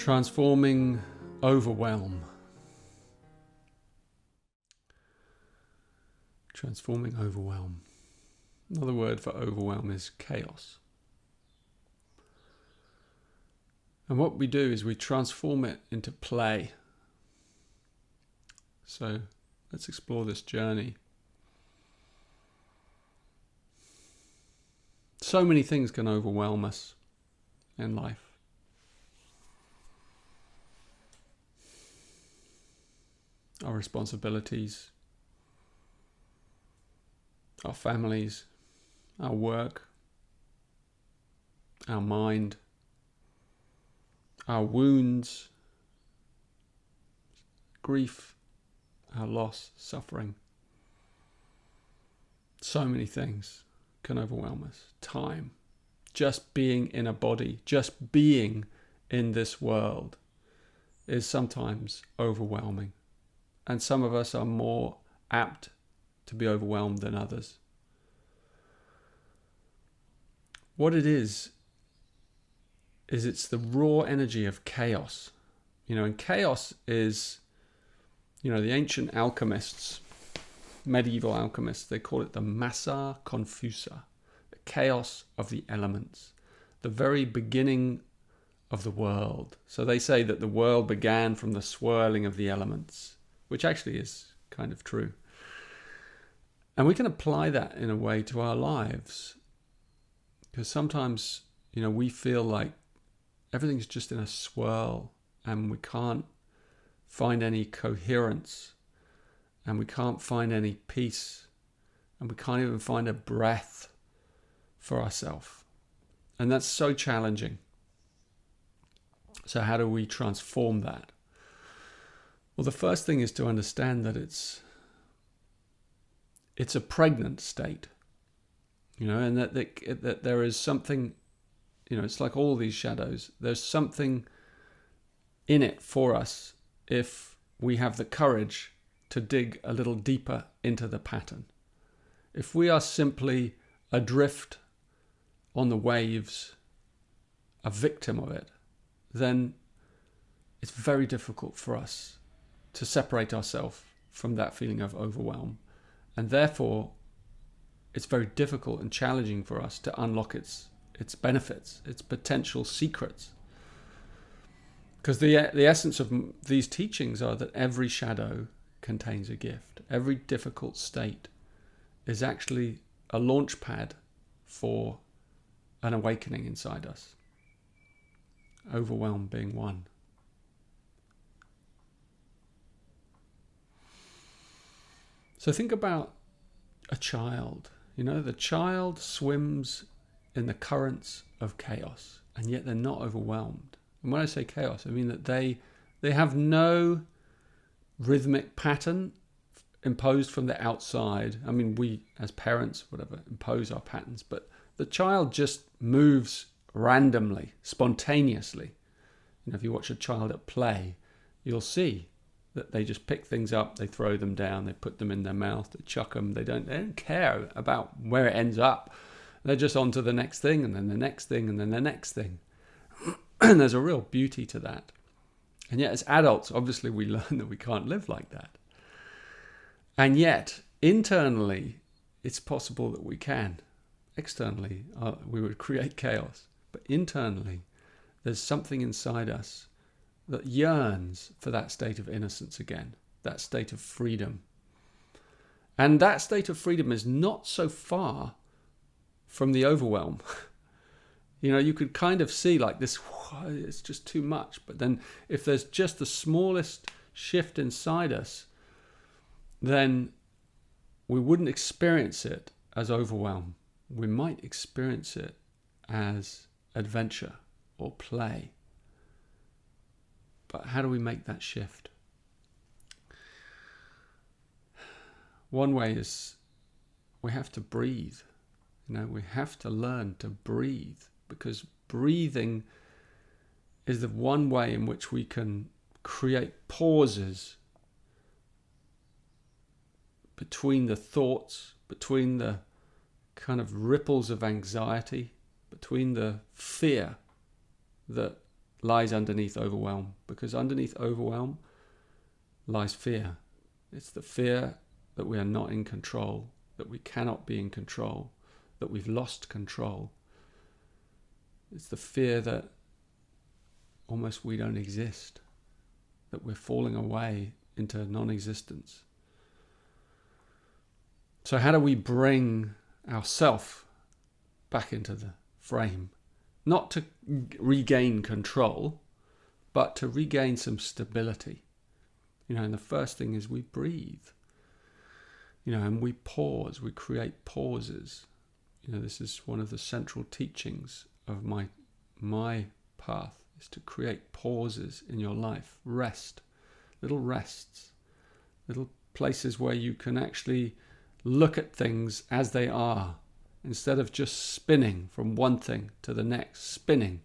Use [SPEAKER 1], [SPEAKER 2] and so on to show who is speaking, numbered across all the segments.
[SPEAKER 1] Transforming overwhelm. Transforming overwhelm. Another word for overwhelm is chaos. And what we do is we transform it into play. So let's explore this journey. So many things can overwhelm us in life. Our responsibilities, our families, our work, our mind, our wounds, grief, our loss, suffering. So many things can overwhelm us. Time, just being in a body, just being in this world is sometimes overwhelming. And some of us are more apt to be overwhelmed than others. What it is it's the raw energy of chaos. And chaos is, the ancient alchemists, medieval alchemists, they call it the massa confusa, the chaos of the elements, the very beginning of the world. So they say that the world began from the swirling of the elements, which actually is kind of true. And we can apply that in a way to our lives. Because sometimes, we feel like everything's just in a swirl and we can't find any coherence and we can't find any peace and we can't even find a breath for ourselves. And that's so challenging. So how do we transform that? Well, the first thing is to understand that it's a pregnant state, and that there is something, it's like all these shadows. There's something in it for us if we have the courage to dig a little deeper into the pattern. If we are simply adrift on the waves, a victim of it, then it's very difficult for us to separate ourselves from that feeling of overwhelm. And therefore, it's very difficult and challenging for us to unlock its benefits, its potential secrets. Because the essence of these teachings are that every shadow contains a gift. Every difficult state is actually a launch pad for an awakening inside us. Overwhelm being one. So think about a child. The child swims in the currents of chaos, and yet they're not overwhelmed. And when I say chaos, I mean that they have no rhythmic pattern imposed from the outside. I mean, we as parents, impose our patterns, but the child just moves randomly, spontaneously. If you watch a child at play, you'll see that they just pick things up, they throw them down, they put them in their mouth, they chuck them. They don't care about where it ends up. They're just on to the next thing, and then the next thing, and then the next thing. And there's a real beauty to that. And yet as adults, obviously we learn that we can't live like that. And yet, internally, it's possible that we can. Externally, we would create chaos. But internally, there's something inside us that yearns for that state of innocence again, that state of freedom. And that state of freedom is not so far from the overwhelm. You could kind of see like this, it's just too much. But then if there's just the smallest shift inside us, then we wouldn't experience it as overwhelm. We might experience it as adventure or play. But how do we make that shift? One way is we have to breathe. We have to learn to breathe, because breathing is the one way in which we can create pauses between the thoughts, between the kind of ripples of anxiety, between the fear that lies underneath overwhelm, because underneath overwhelm lies fear. It's the fear that we are not in control, that we cannot be in control, that we've lost control. It's the fear that almost we don't exist, that we're falling away into non-existence. So how do we bring ourself back into the frame? Not to regain control, but to regain some stability. And the first thing is we breathe. And we pause, we create pauses. This is one of the central teachings of my path, is to create pauses in your life. Rest, little rests, little places where you can actually look at things as they are, instead of just spinning from one thing to the next, spinning,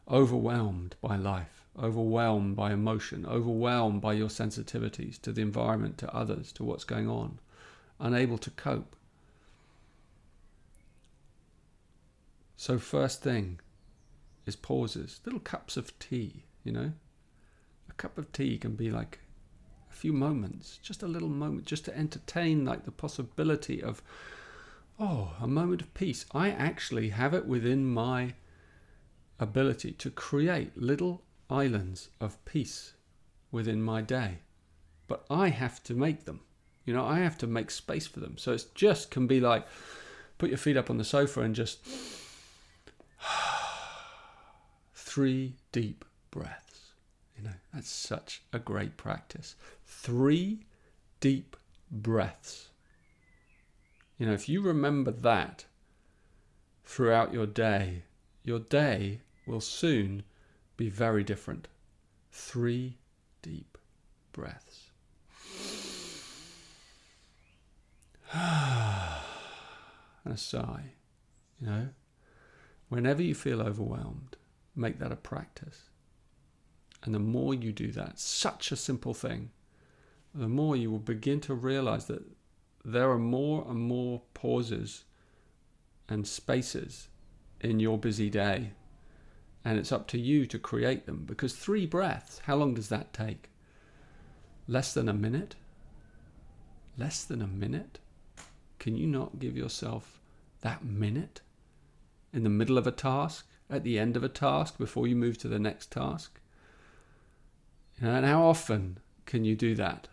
[SPEAKER 1] overwhelmed by life, overwhelmed by emotion, overwhelmed by your sensitivities to the environment, to others, to what's going on, unable to cope. So first thing is pauses, little cups of tea, A cup of tea can be like a few moments, just a little moment, just to entertain like the possibility of, a moment of peace. I actually have it within my ability to create little islands of peace within my day. But I have to make them. I have to make space for them. So it just can be like, put your feet up on the sofa and just 3 deep breaths. That's such a great practice. 3 deep breaths. If you remember that throughout your day will soon be very different. 3 deep breaths. And a sigh. Whenever you feel overwhelmed, make that a practice. And the more you do that, such a simple thing, the more you will begin to realize that there are more and more pauses and spaces in your busy day. And it's up to you to create them. Because 3 breaths, how long does that take? Less than a minute? Less than a minute? Can you not give yourself that minute in the middle of a task, at the end of a task, before you move to the next task? And how often can you do that?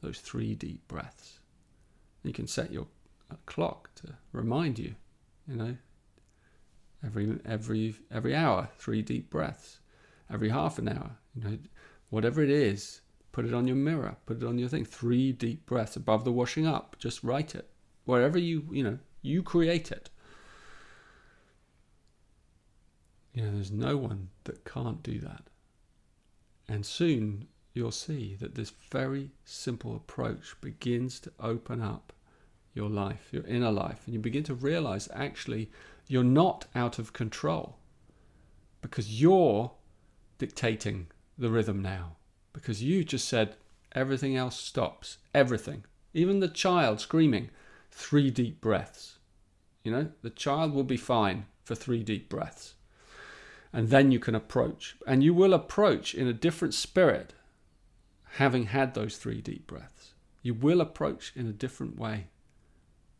[SPEAKER 1] Those 3 deep breaths. You can set your clock to remind you, every hour, 3 deep breaths. Every half an hour, whatever it is, put it on your mirror, put it on your thing. 3 deep breaths above the washing up. Just write it. Wherever you create it. There's no one that can't do that. And soon you'll see that this very simple approach begins to open up your life, your inner life, and you begin to realize actually you're not out of control, because you're dictating the rhythm now, because you just said everything else stops, everything, even the child screaming, 3 deep breaths. The child will be fine for 3 deep breaths. And then you can approach, and you will approach in a different spirit, having had those 3 deep breaths. You will approach in a different way,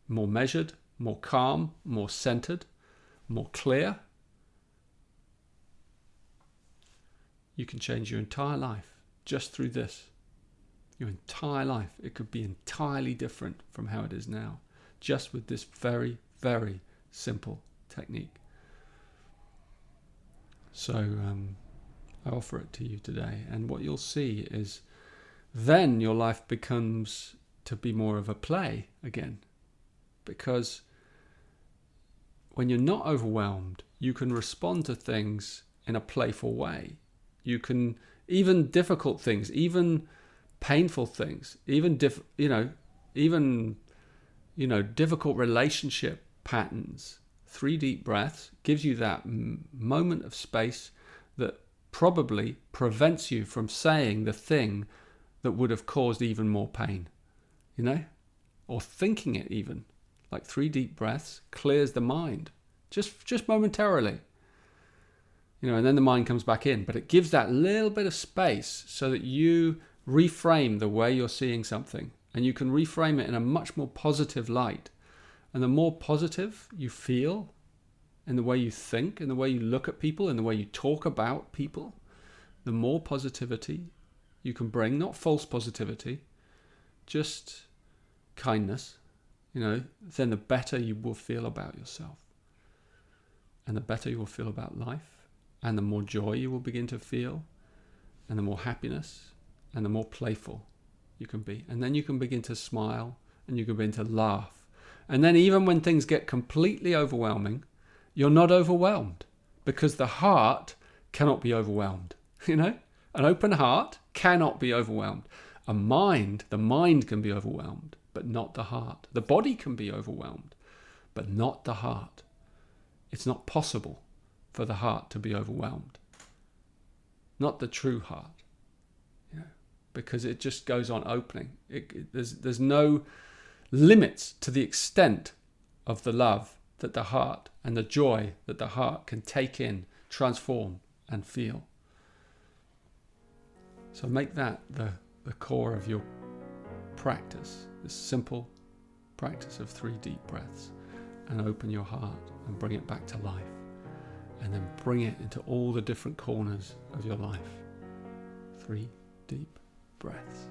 [SPEAKER 1] more measured, more calm, more centered, more clear. You can change your entire life just through this. Your entire life. It could be entirely different from how it is now, just with this very, very simple technique. So I offer it to you today. And what you'll see is then your life becomes to be more of a play again. Because when you're not overwhelmed, you can respond to things in a playful way. You can, even difficult things, even painful things, even difficult relationship patterns. 3 deep breaths gives you that moment of space that probably prevents you from saying the thing that would have caused even more pain, or thinking it even. Like 3 deep breaths clears the mind, just momentarily. and then the mind comes back in. But it gives that little bit of space so that you reframe the way you're seeing something, and you can reframe it in a much more positive light. And the more positive you feel in the way you think, in the way you look at people, in the way you talk about people, the more positivity you can bring, not false positivity, just kindness, then the better you will feel about yourself. And the better you will feel about life, and the more joy you will begin to feel, and the more happiness, and the more playful you can be. And then you can begin to smile, and you can begin to laugh. And then even when things get completely overwhelming, you're not overwhelmed, because the heart cannot be overwhelmed. An open heart cannot be overwhelmed. The mind can be overwhelmed, but not the heart. The body can be overwhelmed, but not the heart. It's not possible for the heart to be overwhelmed. Not the true heart. Because it just goes on opening. There's no limits to the extent of the love that the heart and the joy that the heart can take in, transform, and feel. So make that the core of your practice, this simple practice of 3 deep breaths, and open your heart and bring it back to life, and then bring it into all the different corners of your life. 3 deep breaths.